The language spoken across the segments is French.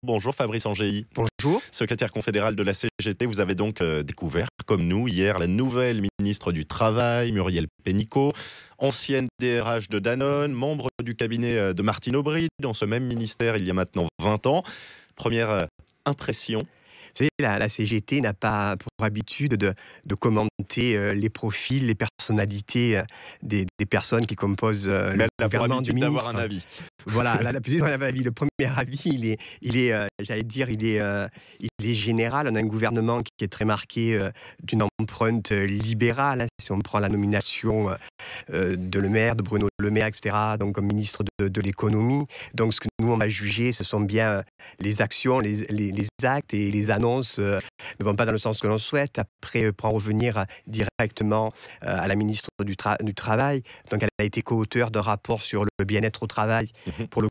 Bonjour Fabrice Angéi. Bonjour. Secrétaire confédéral de la CGT, vous avez donc découvert, comme nous, hier, la nouvelle ministre du Travail, Muriel Pénicaud, ancienne DRH de Danone, membre du cabinet de Martine Aubry, dans ce même ministère il y a maintenant 20 ans. Première impression. Vous savez, la CGT n'a pas pour habitude de commenter les profils, les personnalités des personnes qui composent Mais elle le a pour gouvernement du habitude d'avoir ministre. un avis. Voilà, la plus un avis. Le premier avis, il est général. On a un gouvernement qui est très marqué d'une empreinte libérale. Si on prend la nomination de Le Maire, de Bruno Le Maire, etc., donc comme ministre de l'économie. Donc ce que nous, on va juger, ce sont bien les actions, les actes et les annonces ne vont pas dans le sens que l'on souhaite. Après, pour en revenir directement à la ministre du Travail, donc elle a été co-auteure d'un rapport sur le bien-être au travail pour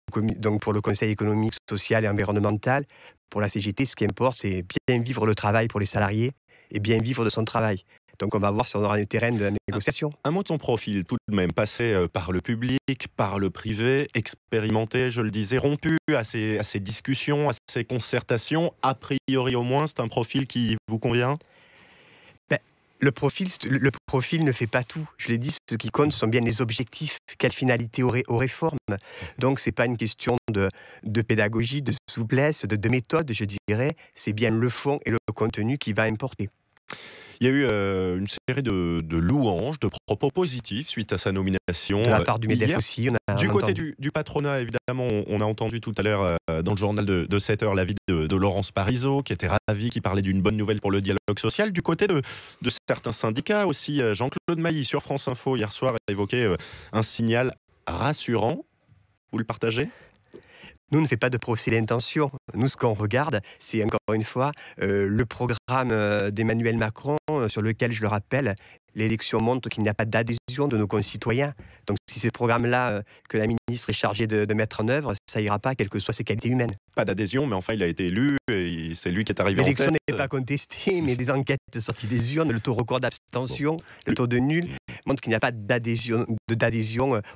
le Conseil économique, social et environnemental. Pour la CGT, ce qui importe, c'est bien vivre le travail pour les salariés et bien vivre de son travail. Donc on va voir si on aura un terrain de négociation. Un mot de son profil, tout de même, passé par le public, par le privé, expérimenté, je le disais, rompu à ces discussions, à ces concertations. A priori au moins, c'est un profil qui vous convient ? Le profil ne fait pas tout. Je l'ai dit, ce qui compte, ce sont bien les objectifs. Quelle finalité aux réformes ? Donc, ce n'est pas une question de pédagogie, de souplesse, de méthode, je dirais. C'est bien le fond et le contenu qui va importer. Il y a eu une série de louanges, de propos positifs suite à sa nomination. De la part du MEDEF hier. aussi. Du côté du patronat, évidemment, on a entendu tout à l'heure dans le journal de 7 heures l'avis de Laurence Parisot, qui était ravie, qui parlait d'une bonne nouvelle pour le dialogue social. Du côté de certains syndicats aussi, Jean-Claude Mailly sur France Info hier soir a évoqué un signal rassurant. Vous le partagez ? Nous, on ne fait pas de procès d'intention. Nous, ce qu'on regarde, c'est encore une fois le programme d'Emmanuel Macron, sur lequel, je le rappelle, l'élection montre qu'il n'y a pas d'adhésion de nos concitoyens. Donc, si c'est ce programme-là que la ministre est chargée de mettre en œuvre, ça ira pas, quelles que soient ses qualités humaines. Pas d'adhésion, mais enfin, il a été élu et c'est lui qui est arrivé en tête. L'élection n'est pas contestée, mais des enquêtes sorties des urnes, le taux record d'abstention, le taux de nul, montre qu'il n'y a pas d'adhésion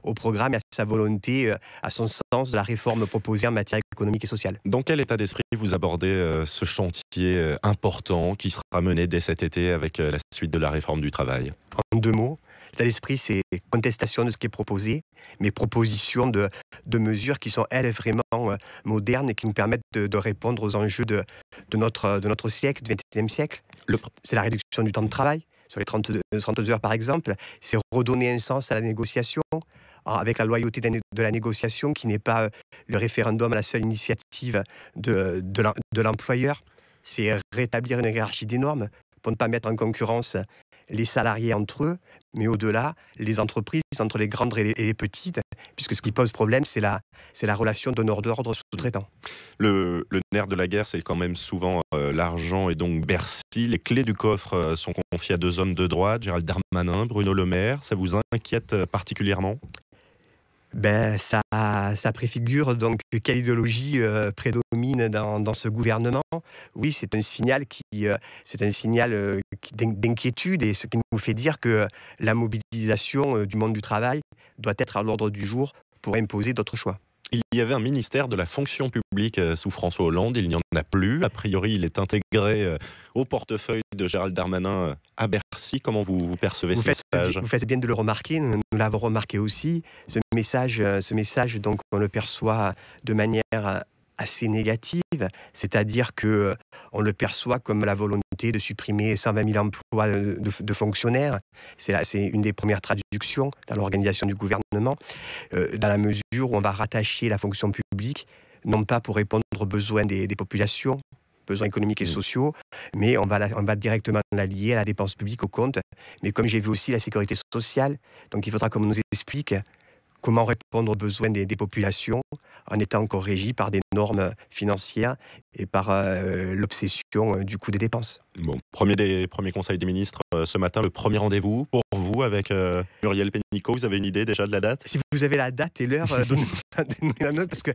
au programme et à sa volonté, à son sens de la réforme proposée en matière économique et sociale. Dans quel état d'esprit vous abordez ce chantier important qui sera mené dès cet été avec la suite de la réforme du travail ? En 2 mots, l'état d'esprit, c'est contestation de ce qui est proposé, mais proposition de mesures qui sont, elles, vraiment modernes et qui nous permettent de répondre aux enjeux de notre siècle, du XXIe siècle. C'est la réduction du temps de travail, sur les 32 heures par exemple. C'est redonner un sens à la négociation, avec la loyauté de la négociation qui n'est pas le référendum à la seule initiative de l'employeur. C'est rétablir une hiérarchie des normes pour ne pas mettre en concurrence les salariés entre eux, mais au-delà, les entreprises entre les grandes et les petites, puisque ce qui pose problème, c'est la relation donneur-d'ordre sous-traitant. Le nerf de la guerre, c'est quand même souvent l'argent et donc Bercy. Les clés du coffre sont confiées à 2 hommes de droite, Gérald Darmanin, Bruno Le Maire. Ça vous inquiète particulièrement ? Ça préfigure donc quelle idéologie prédomine dans ce gouvernement. Oui, c'est un signal d'inquiétude, et ce qui nous fait dire que la mobilisation du monde du travail doit être à l'ordre du jour pour imposer d'autres choix. Il y avait un ministère de la fonction publique sous François Hollande, il n'y en a plus. A priori, il est intégré au portefeuille de Gérald Darmanin à Bercy. Comment vous percevez ce message ? Vous faites bien de le remarquer, nous l'avons remarqué aussi. Ce message, donc, on le perçoit de manière assez négative, c'est-à-dire que on le perçoit comme la volonté de supprimer 120 000 emplois de fonctionnaires. C'est une des premières traductions dans l'organisation du gouvernement, dans la mesure où on va rattacher la fonction publique, non pas pour répondre aux besoins des populations, besoins économiques et sociaux, mais on va directement la lier à la dépense publique, au compte. Mais comme j'ai vu aussi la sécurité sociale, donc il faudra qu'on nous explique comment répondre aux besoins des populations en étant encore régi par des normes financières et par l'obsession du coût des dépenses. Bon, premier conseil des ministres ce matin, le premier rendez-vous pour vous avec Muriel Pénicaud. Vous avez une idée déjà de la date ? Si vous avez la date et l'heure, donnez-nous la note, parce que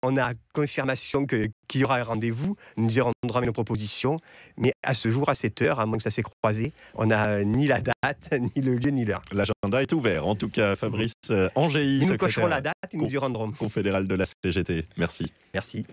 on a confirmation qu'il y aura un rendez-vous. Nous y rendrons une proposition, mais à ce jour, à cette heure, à moins que ça s'est croisé, on n'a ni la date, ni le lieu, ni l'heure. L'agenda est ouvert. En tout cas, Fabrice Angéi, Ils nous cocheront la date et nous y rendrons. confédéral de la CGT. Merci. Merci.